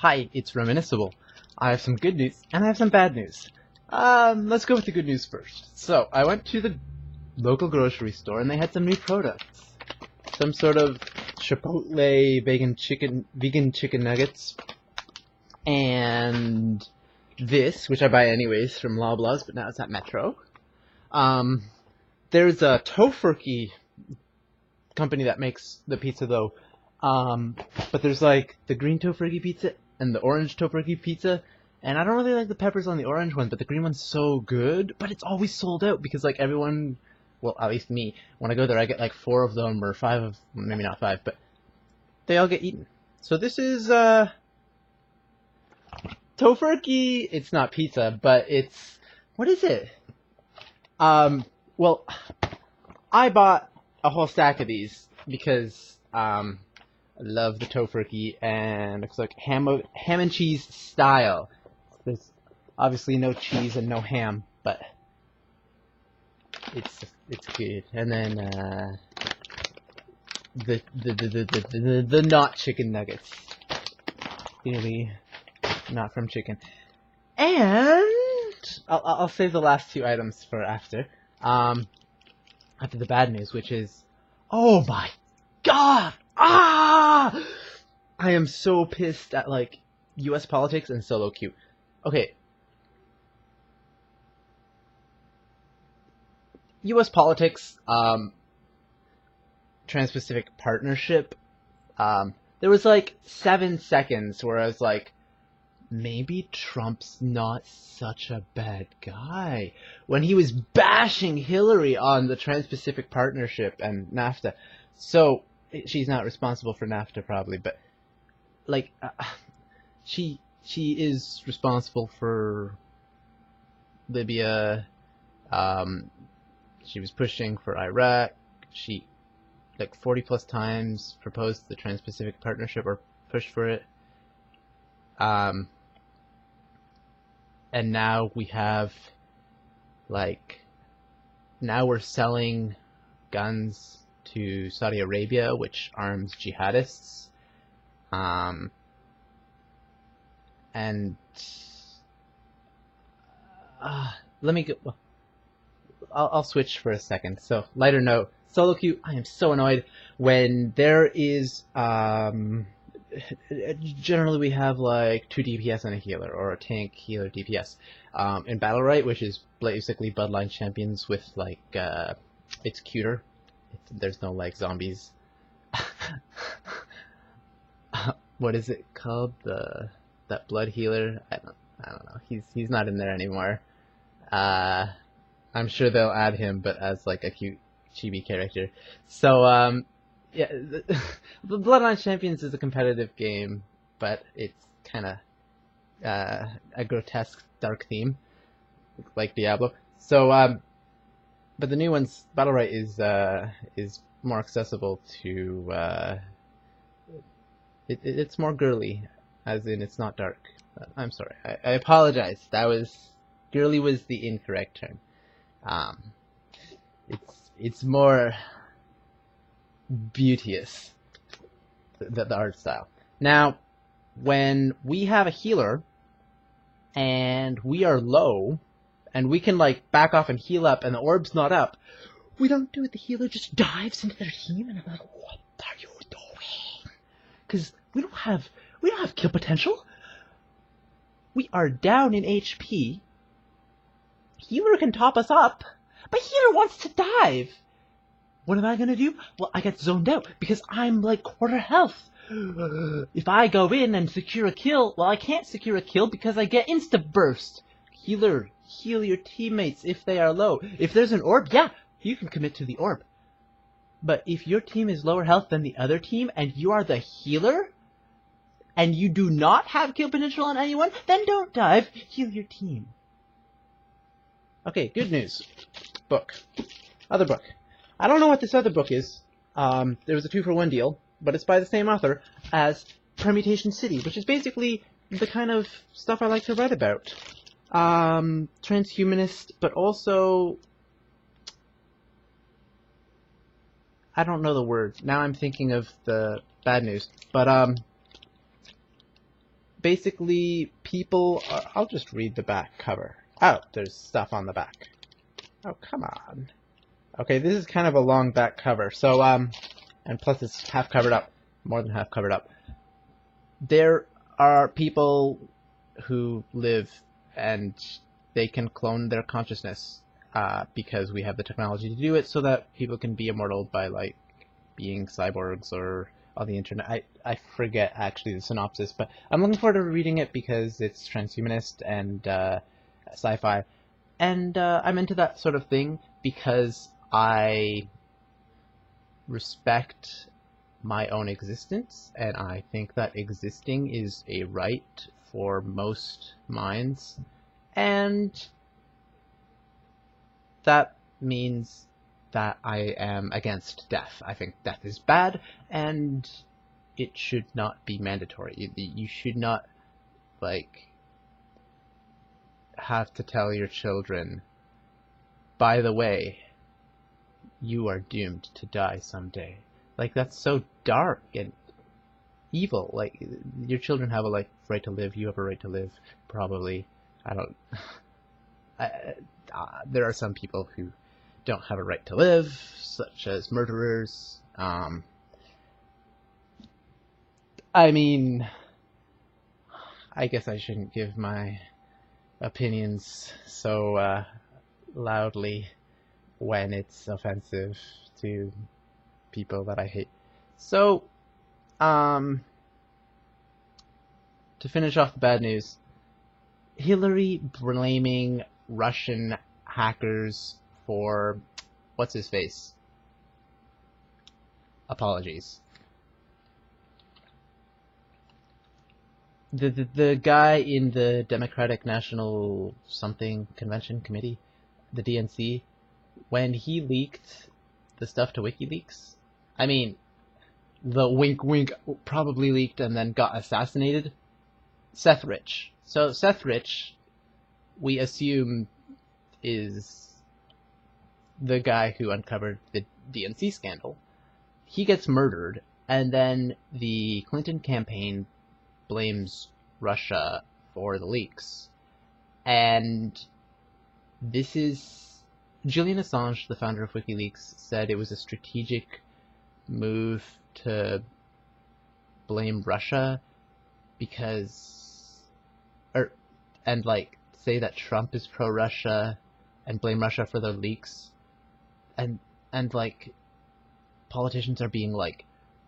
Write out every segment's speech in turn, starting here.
Hi, it's Reminiscable. I have some good news, and I have some bad news. Let's go with the good news first. So, I went to the local grocery store, and they had some new products. Some sort of Chipotle vegan chicken nuggets, and this, which I buy anyways from Loblaws, but now it's at Metro. There's a Tofurkey company that makes the pizza though. But there's like the green Tofurkey pizza and the orange Tofurkey pizza, and I don't really like the peppers on the orange one, but the green one's so good. But it's always sold out because like everyone, well, at least me, when I go there, I get like 4 of them or 5 of, maybe not 5, but they all get eaten. So this is Tofurkey. It's not pizza, but it's, what is it? Well, I bought a whole stack of these because I love the Tofurkey, and it's like ham and cheese style. There's obviously no cheese and no ham, but it's good. And then the not chicken nuggets, clearly not from chicken. And I'll save the last 2 items for after. After the bad news, which is, oh my god! I am so pissed at, like, US politics and solo queue. Okay. US politics, Trans-Pacific Partnership, there was, like, 7 seconds where I was like, maybe Trump's not such a bad guy. When he was bashing Hillary on the Trans-Pacific Partnership and NAFTA. So, she's not responsible for NAFTA probably, but, like, she is responsible for Libya. She was pushing for Iraq. She, like, 40 plus times proposed the Trans-Pacific Partnership or pushed for it. And now we have, like, now we're selling guns to Saudi Arabia, which arms jihadists. And let me go. I'll switch for a second. So, lighter note, solo queue. I am so annoyed when there is generally we have like 2 DPS and a healer, or a tank, healer, DPS. In Battle Right, which is basically Bloodline Champions with like it's cuter. There's no like zombies. What is it called? That blood healer? I don't know. He's not in there anymore. I'm sure they'll add him, but as like a cute chibi character. So yeah, the Bloodline Champions is a competitive game, but it's kind of a grotesque, dark theme, like Diablo. So, but the new one's Battle Right is more accessible to. It's more girly, as in it's not dark. I'm sorry, I apologize. Girly was the incorrect term. It's more beauteous, the art style. Now, when we have a healer and we are low and we can like back off and heal up and the orb's not up, we don't do it. The healer just dives into their team and I'm like, what are you doing? Because we don't have kill potential. We are down in HP. Healer can top us up, but healer wants to dive. What am I gonna do? Well, I get zoned out because I'm like quarter health. If I go in and secure a kill, well, I can't secure a kill because I get insta-burst. Healer, heal your teammates if they are low. If there's an orb, yeah, you can commit to the orb. But if your team is lower health than the other team and you are the healer, and you do not have kill potential on anyone, then don't dive, heal your team. Okay, good news. Book. Other book. I don't know what this other book is. There was a 2-for-1 deal, but it's by the same author as Permutation City, which is basically the kind of stuff I like to write about. Transhumanist, but also... I don't know the word. Now I'm thinking of the bad news. But, basically people are, I'll just read the back cover. Oh, there's stuff on the back. Oh, come on. Okay, this is kind of a long back cover. So, and plus it's half covered up, more than half covered up. There are people who live and they can clone their consciousness because we have the technology to do it so that people can be immortal by, like, being cyborgs or on the internet. I forget actually the synopsis, but I'm looking forward to reading it because it's transhumanist and sci-fi. And I'm into that sort of thing because I respect my own existence, and I think that existing is a right for most minds, and that means that I am against death. I think death is bad, and it should not be mandatory. You should not, like, have to tell your children, by the way, you are doomed to die someday. Like, that's so dark and evil. Like, your children have a, like, right to live. You have a right to live, probably. I don't... there are some people who don't have a right to live, such as murderers. I mean, I guess I shouldn't give my opinions so loudly when it's offensive to people that I hate. So, to finish off the bad news, Hillary blaming Russian hackers for what's his face? Apologies. The guy in the Democratic National something convention committee, the DNC, when he leaked the stuff to WikiLeaks, I mean, the wink wink probably leaked and then got assassinated. Seth Rich. So Seth Rich, we assume, is the guy who uncovered the DNC scandal. He gets murdered, and then the Clinton campaign blames Russia for the leaks. And this is... Julian Assange, the founder of WikiLeaks, said it was a strategic move to blame Russia because... and, like, say that Trump is pro-Russia and blame Russia for their leaks. And like, politicians are being like,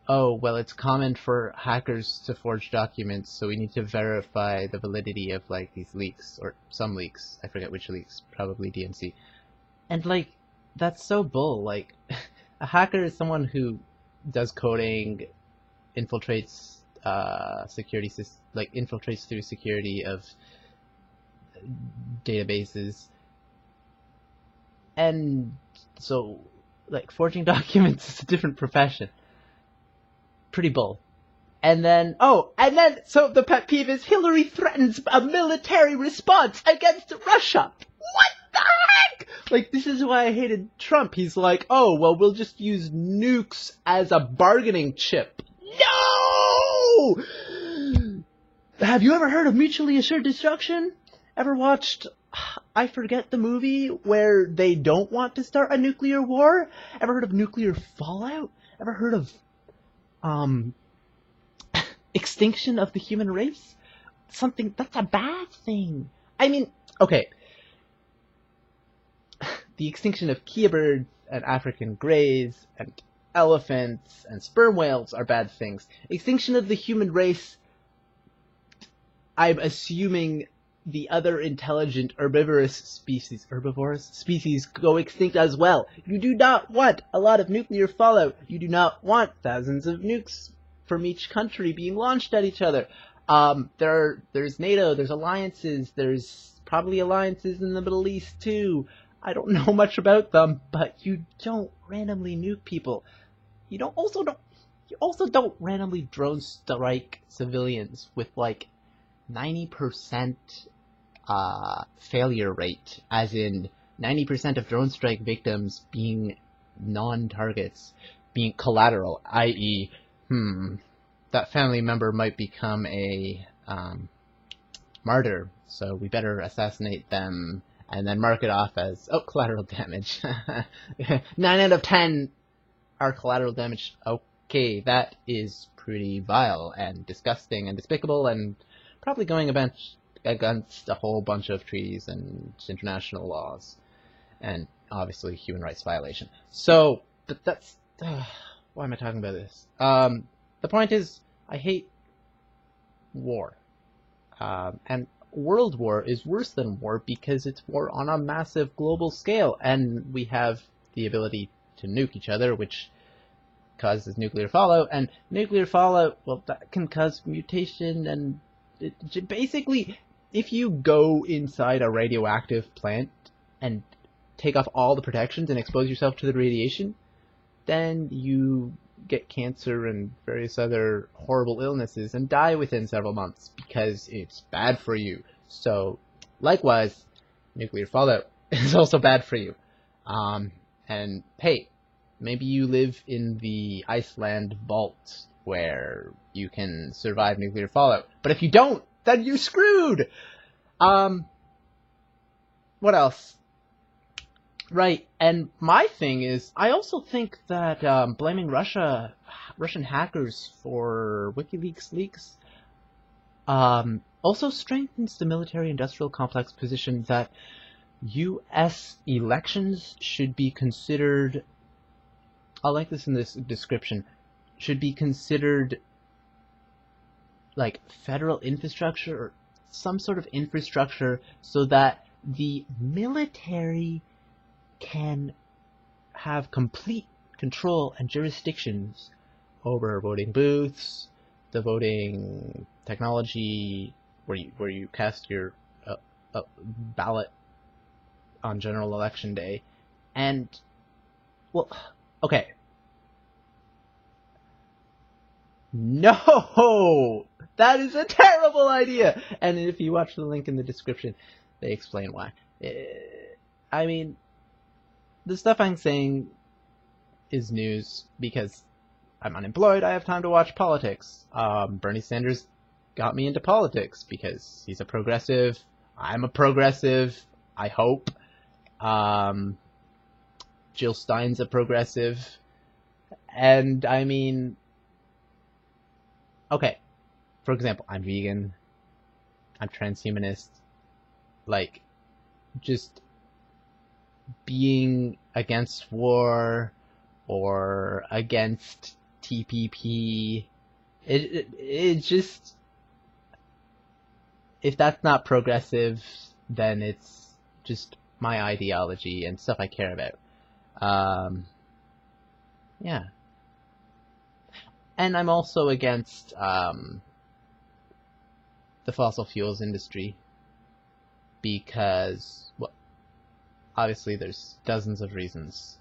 oh, well, it's common for hackers to forge documents, so we need to verify the validity of, like, these leaks, or some leaks. I forget which leaks, probably DNC. And, like, that's so bull. Like, a hacker is someone who does coding, infiltrates infiltrates through security of databases. And so, like, forging documents is a different profession. Pretty bull. And then, so the pet peeve is Hillary threatens a military response against Russia. What the heck? Like, this is why I hated Trump. He's like, oh, well, we'll just use nukes as a bargaining chip. No! Have you ever heard of mutually assured destruction? Ever watched, I forget the movie, where they don't want to start a nuclear war? Ever heard of nuclear fallout? Ever heard of, extinction of the human race? That's a bad thing. I mean, okay. The extinction of Kia birds and African greys and elephants and sperm whales are bad things. Extinction of the human race, I'm assuming the other intelligent herbivorous species go extinct as well. You do not want a lot of nuclear fallout. You do not want thousands of nukes from each country being launched at each other. There's NATO, there's alliances, there's probably alliances in the Middle East too. I don't know much about them, but you don't randomly nuke people. You also don't randomly drone strike civilians with, like, 90% failure rate, as in 90% of drone strike victims being non-targets, being collateral, i.e., that family member might become a martyr, so we better assassinate them and then mark it off as, oh, collateral damage. 9 out of 10 are collateral damage. Okay, that is pretty vile and disgusting and despicable and probably going against a whole bunch of treaties and international laws. And obviously human rights violation. So, but that's... why am I talking about this? The point is, I hate war. And world war is worse than war because it's war on a massive global scale, and we have the ability to nuke each other, which causes nuclear fallout, and nuclear fallout, well, that can cause mutation, and basically, if you go inside a radioactive plant and take off all the protections and expose yourself to the radiation, then you get cancer and various other horrible illnesses and die within several months because it's bad for you. So, likewise, nuclear fallout is also bad for you. And hey, maybe you live in the Iceland vault where you can survive nuclear fallout. But if you don't, then you're screwed! What else? Right, and my thing is, I also think that blaming Russian hackers for WikiLeaks leaks also strengthens the military-industrial complex position that U.S. elections should be considered, I like this in this description, should be considered like federal infrastructure or some sort of infrastructure so that the military can have complete control and jurisdictions over voting booths, the voting technology where you cast your ballot on general election day, and well, okay, no, that is a terrible idea. And if you watch the link in the description, they explain why. I mean, the stuff I'm saying is news because I'm unemployed, I have time to watch politics. Bernie Sanders got me into politics because he's a progressive. I'm a progressive, I hope. Jill Stein's a progressive. And, I mean... Okay, for example, I'm vegan. I'm transhumanist. Like, just being against war or against TPP, it just, if that's not progressive, then it's just my ideology and stuff I care about. Yeah. And I'm also against the fossil fuels industry because, well, obviously there's dozens of reasons.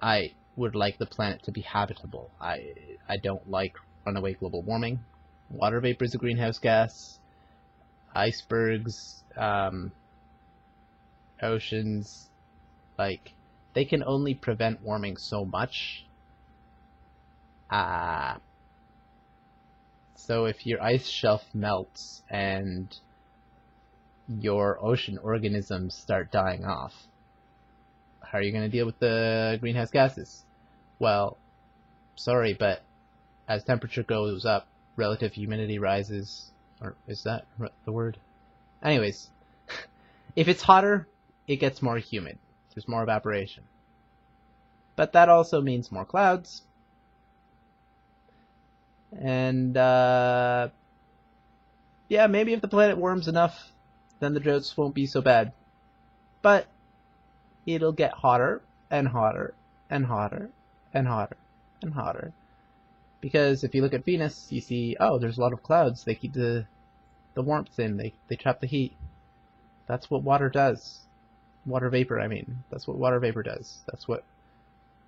I would like the planet to be habitable. I don't like runaway global warming. Water vapor is a greenhouse gas. Icebergs, oceans, like, they can only prevent warming so much. So if your ice shelf melts and your ocean organisms start dying off, how are you going to deal with the greenhouse gases? Well, sorry, but as temperature goes up, relative humidity rises. Or is that the word? Anyways, if it's hotter, it gets more humid. There's more evaporation. But that also means more clouds. And, yeah, maybe if the planet warms enough, then the droughts won't be so bad. But it'll get hotter and hotter and hotter and hotter and hotter. Because if you look at Venus, you see, oh, there's a lot of clouds. They keep the warmth in. They trap the heat. That's what water does. Water vapor, I mean. That's what water vapor does. That's what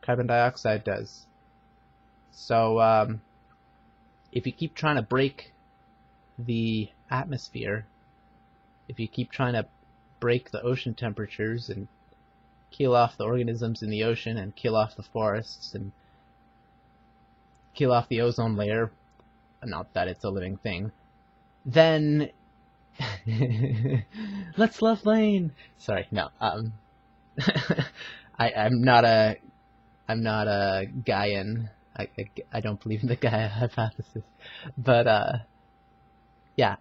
carbon dioxide does. So, if you keep trying to break the atmosphere, if you keep trying to break the ocean temperatures and kill off the organisms in the ocean and kill off the forests and kill off the ozone layer, not that it's a living thing, then let's love Lane. Sorry, no. I'm not a Gaian. I don't believe in the Gaia hypothesis, but yeah,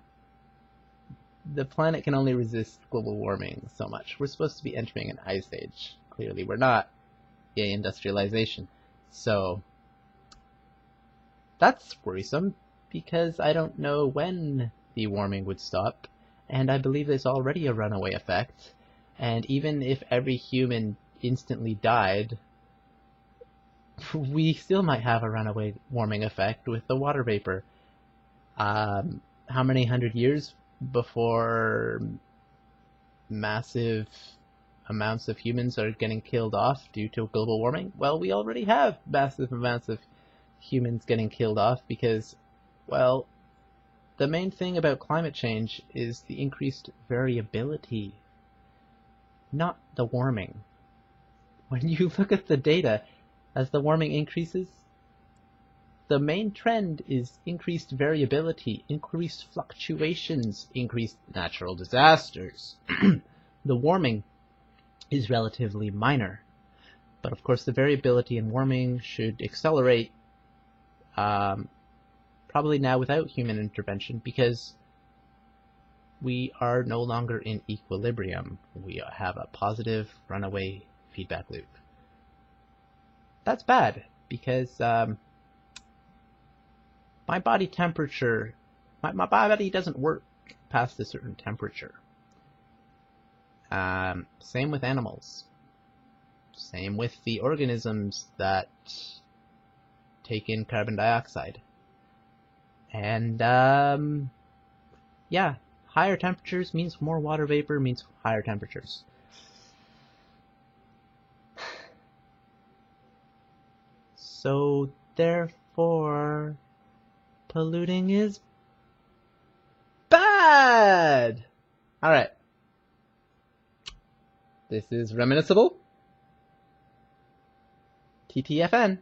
the planet can only resist global warming so much. We're supposed to be entering an ice age. Clearly, we're not. Yay, industrialization. So that's worrisome because I don't know when the warming would stop, and I believe there's already a runaway effect. And even if every human instantly died, we still might have a runaway warming effect with the water vapor. How many hundred years before massive amounts of humans are getting killed off due to global warming? Well, we already have massive amounts of humans getting killed off because, well, the main thing about climate change is the increased variability, not the warming. When you look at the data, as the warming increases, the main trend is increased variability, increased fluctuations, increased natural disasters. The warming is relatively minor, but of course the variability in warming should accelerate probably now without human intervention because we are no longer in equilibrium. We have a positive runaway feedback loop. That's bad because my body temperature, my body doesn't work past a certain temperature. Same with animals. Same with the organisms that take in carbon dioxide. And yeah, higher temperatures means more water vapor means higher temperatures. So therefore, polluting is bad! Alright. This is Reminiscable. TTFN.